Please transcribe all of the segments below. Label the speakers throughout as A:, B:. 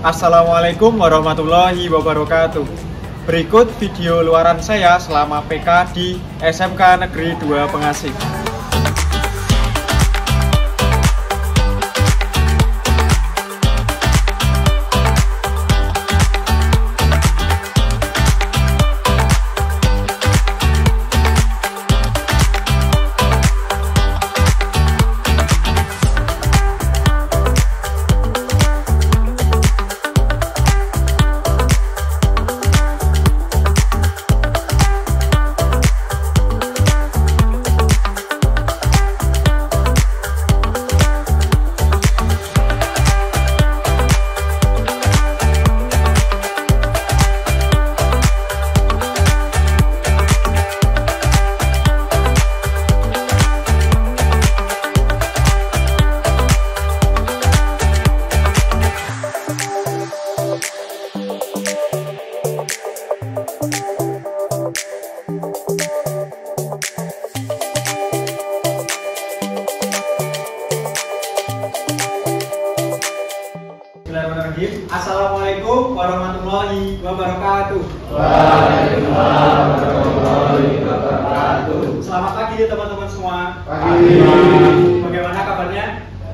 A: Assalamualaikum warahmatullahi wabarakatuh. Berikut video luaran saya selama PK di SMK Negeri 2 Pengasih. Assalamualaikum warahmatullahi wabarakatuh.
B: Waalaikumsalam warahmatullahi wabarakatuh.
A: Selamat pagi teman-teman semua.
B: Pagi.
A: Bagaimana kabarnya?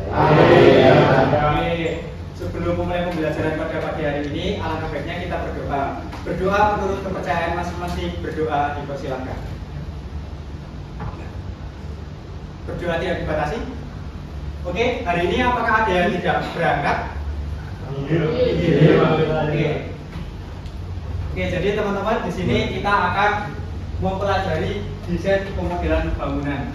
B: Baik.
A: Sebelum memulai pembelajaran pada pagi hari ini, alangkah baiknya kita berdoa. Berdoa menurut kepercayaan masing-masing. Berdoa dipersilakan. Berdoa tidak dibatasi. Oke, hari ini apakah ada yang tidak berangkat? Oke, jadi teman-teman di sini kita akan mempelajari desain pemodelan bangunan.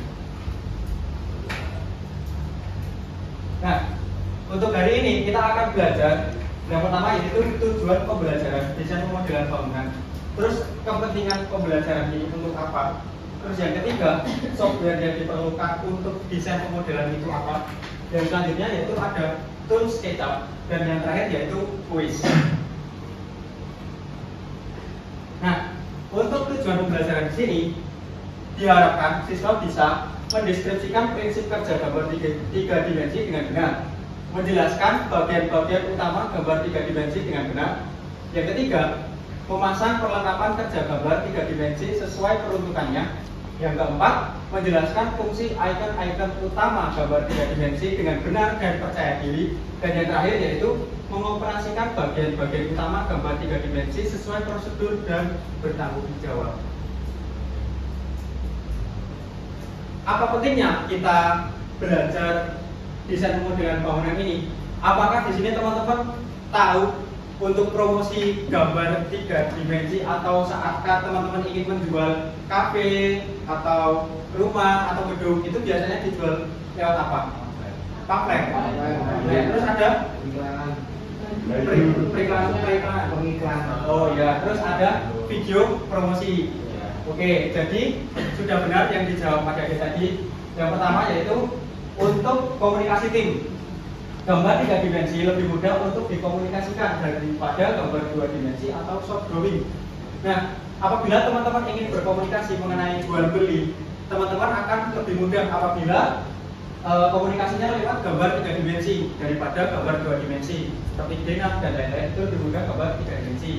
A: Nah, untuk hari ini kita akan belajar yang pertama yaitu tujuan pembelajaran desain pemodelan bangunan. Terus kepentingan pembelajaran ini untuk apa? Terus yang ketiga, software yang diperlukan untuk desain pemodelan itu apa? Dan selanjutnya yaitu ada tools SketchUp, dan yang terakhir yaitu quiz. Nah, untuk tujuan pembelajaran di sini diharapkan siswa bisa mendeskripsikan prinsip kerja gambar tiga dimensi dengan benar, menjelaskan bagian-bagian utama gambar tiga dimensi dengan benar. Yang ketiga, memasang perlengkapan kerja gambar tiga dimensi sesuai peruntukannya. Yang keempat, menjelaskan fungsi icon-icon utama gambar tiga dimensi dengan benar dan percaya diri. Dan yang terakhir yaitu mengoperasikan bagian-bagian utama gambar tiga dimensi sesuai prosedur dan bertanggung jawab. Apa pentingnya kita belajar desain pemodelan bangunan ini? Apakah di sini teman-teman tahu untuk promosi gambar tiga dimensi atau saat teman-teman ingin menjual kafe atau rumah atau gedung itu biasanya dijual lewat apa? Pamflet. Terus ada pengiklanan. Oh ya, terus ada video promosi. Oke, jadi sudah benar yang dijawab Pak Dede tadi. Yang pertama yaitu untuk komunikasi tim. Gambar tiga dimensi lebih mudah untuk dikomunikasikan daripada gambar dua dimensi atau soft drawing. Nah, apabila teman-teman ingin berkomunikasi mengenai jual beli, teman-teman akan lebih mudah apabila komunikasinya lewat gambar tiga dimensi daripada gambar dua dimensi seperti denah dan lain-lain. Itu lebih mudah gambar tiga dimensi.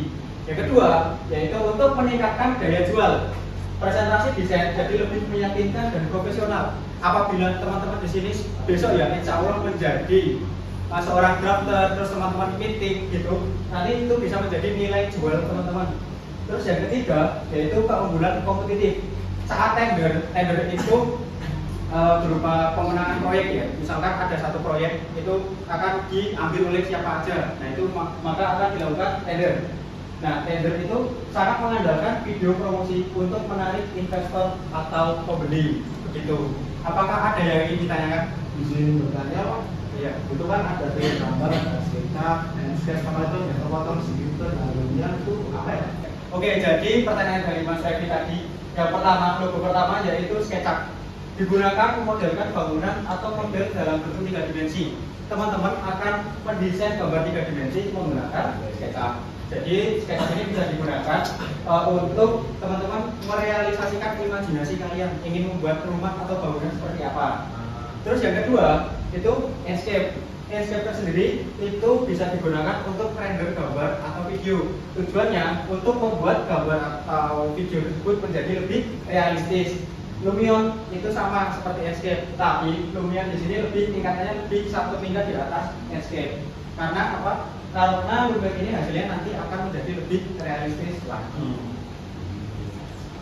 A: Yang kedua yaitu untuk meningkatkan daya jual. Presentasi desain jadi lebih meyakinkan dan profesional. Apabila teman-teman di sini besok ya insya Allah menjadi seorang drafter, terus teman-teman meeting gitu, nanti itu bisa menjadi nilai jual teman-teman. Terus yang ketiga yaitu keunggulan kompetitif. Saat tender itu berupa pemenangan proyek ya. Misalkan ada satu proyek itu akan diambil oleh siapa aja. Nah itu maka akan dilakukan tender. Nah, tender itu sangat mengandalkan video promosi untuk menarik investor atau pembeli. Begitu. Apakah ada yang ingin ditanyakan?
B: Izin bertanya, Pak.
A: Iya.
B: Itu kan ada gambar, ada SketchUp, dan SketchUp itu yang terpotong segitu, dalamnya itu apa ya?
A: Oke, jadi pertanyaan dari Mas Revi tadi, yang pertama, logo pertama yaitu SketchUp. Digunakan memodelkan bangunan atau model dalam bentuk tiga dimensi. Teman-teman akan mendesain gambar tiga dimensi menggunakan SketchUp. Jadi SketchUp ini bisa digunakan untuk teman-teman merealisasikan imajinasi kalian ingin membuat rumah atau bangunan seperti apa. Terus yang kedua itu Enscape. Inkscape sendiri itu bisa digunakan untuk render gambar atau video. Tujuannya untuk membuat gambar atau video tersebut menjadi lebih realistis. Lumion itu sama seperti Inkscape, tapi Lumion di sini lebih tingkatannya lebih satu tingkat di atas Inkscape. Karena apa? Karena Lumion ini hasilnya nanti akan menjadi lebih realistis lagi.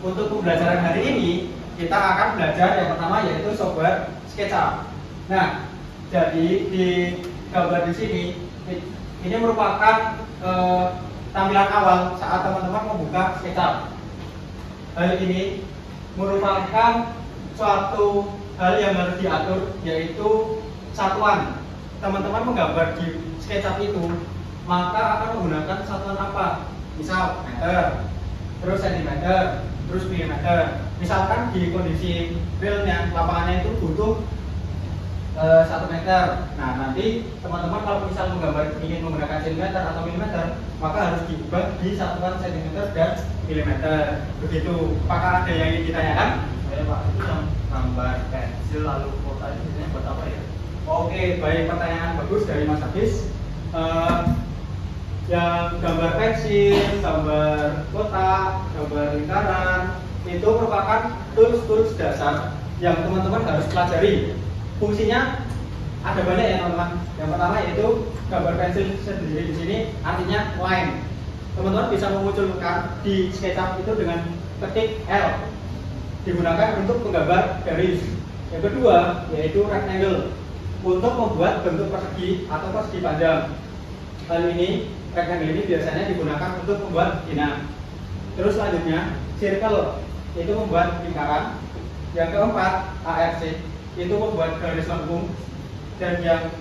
A: Untuk pembelajaran hari ini kita akan belajar yang pertama yaitu software SketchUp. Nah, jadi di gambar di sini ini merupakan tampilan awal saat teman-teman membuka SketchUp. Hal ini merupakan suatu hal yang harus diatur, yaitu satuan. Teman-teman menggambar di SketchUp itu, maka akan menggunakan satuan apa? Misal meter, terus sentimeter, terus milimeter. Misalkan di kondisi realnya lapangannya itu butuh 1 meter. Nah, nanti teman-teman kalau misal menggambar ingin menggunakan sentimeter atau milimeter, maka harus diubah di satuan sentimeter dan milimeter. Begitu. Apakah ada yang ingin ditanyakan?
C: Ya Pak, itu yang gambar pensil lalu kota itu biasanya buat apa ya?
A: Oke, baik, pertanyaan bagus dari Mas Habis. Yang gambar pensil, gambar kotak, gambar lingkaran itu merupakan tools dasar yang teman-teman harus pelajari. Fungsinya ada banyak ya teman-teman. Yang pertama yaitu gambar pensil sendiri di sini artinya line. Teman-teman bisa memunculkan di SketchUp itu dengan ketik L, digunakan untuk menggambar garis. Yang kedua yaitu rectangle, untuk membuat bentuk persegi atau persegi panjang. Hal ini rectangle ini biasanya digunakan untuk membuat dinam. Terus selanjutnya circle, itu membuat lingkaran. Yang keempat ARC, itu membuat garis lengkung. Dan yang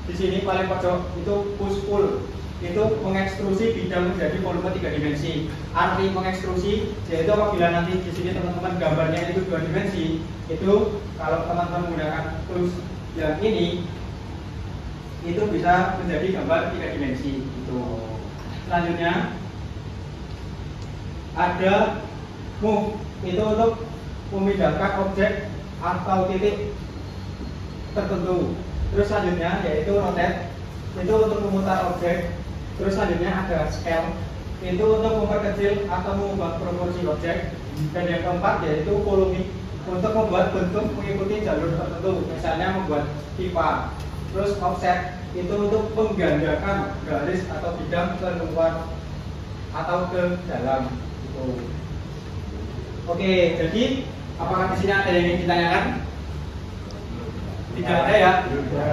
A: di sini paling pojok itu push pull, itu mengekstrusi bidang menjadi volume 3 dimensi. Arti mengekstrusi yaitu apabila nanti di sini teman-teman gambarnya itu 2 dimensi, itu kalau teman-teman menggunakan tools yang ini itu bisa menjadi gambar 3 dimensi itu. Selanjutnya ada move, itu untuk memindahkan objek atau titik tertentu. Terus selanjutnya yaitu rotate, itu untuk memutar objek. Terus selanjutnya ada scale, itu untuk memperkecil atau mengubah proporsi objek. Dan yang keempat yaitu volume, untuk membuat bentuk mengikuti jalur tertentu, misalnya membuat pipa. Terus offset, itu untuk menggandakan garis atau bidang ke luar atau ke dalam. Oke, jadi apakah di sini ada yang ingin ditanyakan? Tidak ada ya.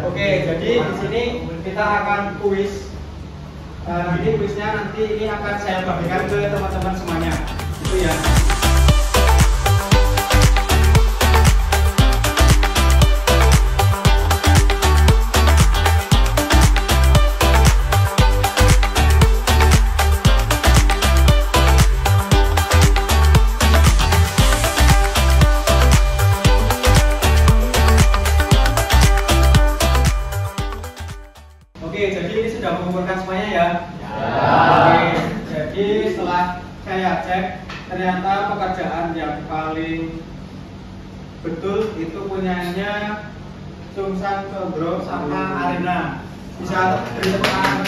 A: Oke, jadi di sini kita akan kuis. Ini kuisnya nanti ini akan saya bagikan ke teman-teman semuanya. Itu ya. Ternyata pekerjaan yang paling betul itu punyanya Sungsang Condro sama Arena. Bisa beri tepuk tangan.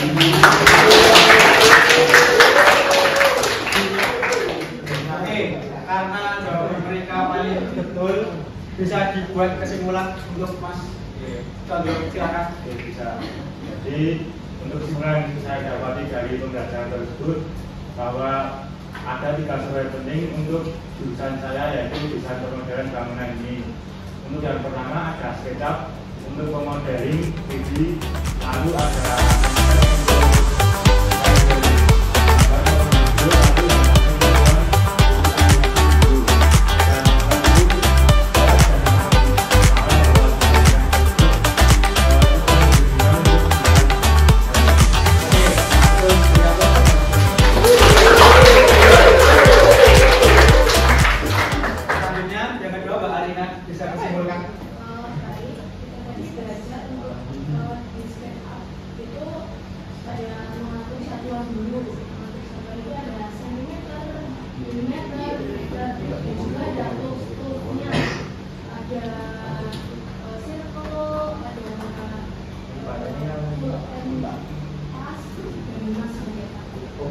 A: Oke, karena jawaban mereka paling betul, bisa dibuat kesimpulan untuk Mas Condro, silakan.
D: Bisa. Jadi untuk kesimpulan yang saya dapati dari pembelajaran tersebut bahwa ada 3 survei penting untuk jurusan saya, yaitu desain pemodern bangunan ini. Untuk yang pertama ada SketchUp untuk pemodeling 3D, lalu ada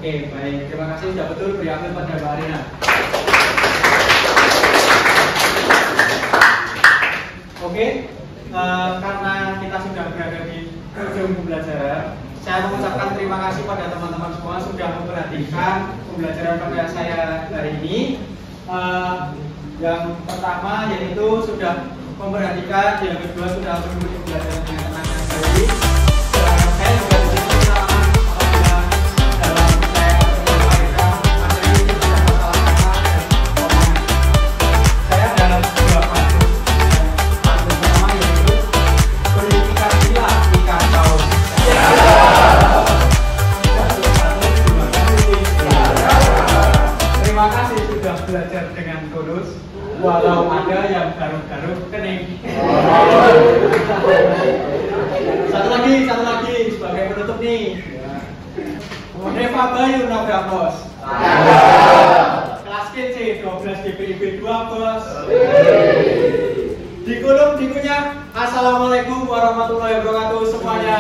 A: Oke, baik. Terima kasih sudah betul beri aplaus pada Mbak Arina. Oke, karena kita sudah berada di ujung pembelajaran, saya mengucapkan terima kasih pada teman-teman semua sudah memperhatikan pembelajaran pada saya hari ini. Yang pertama yaitu sudah memperhatikan, yang kedua sudah mengikuti pembelajaran dengan tenang dan baik. Saya juga disini sama apabila dalam saya menyampaikan materi tidak ada salah kata dan omongan. Saya dalam dua kasus. Kasus pertama yaitu berikan sila ikan paus. Terima kasih sudah belajar dengan tulus. Walau ada yang garuk-garuk kening. Satu lagi sebagai penutup nih. Reva Bayu Nobra Bos. Kelas KC 12 GPIB 2 Bos. Di kolom dikunya Assalamualaikum warahmatullahi wabarakatuh semuanya.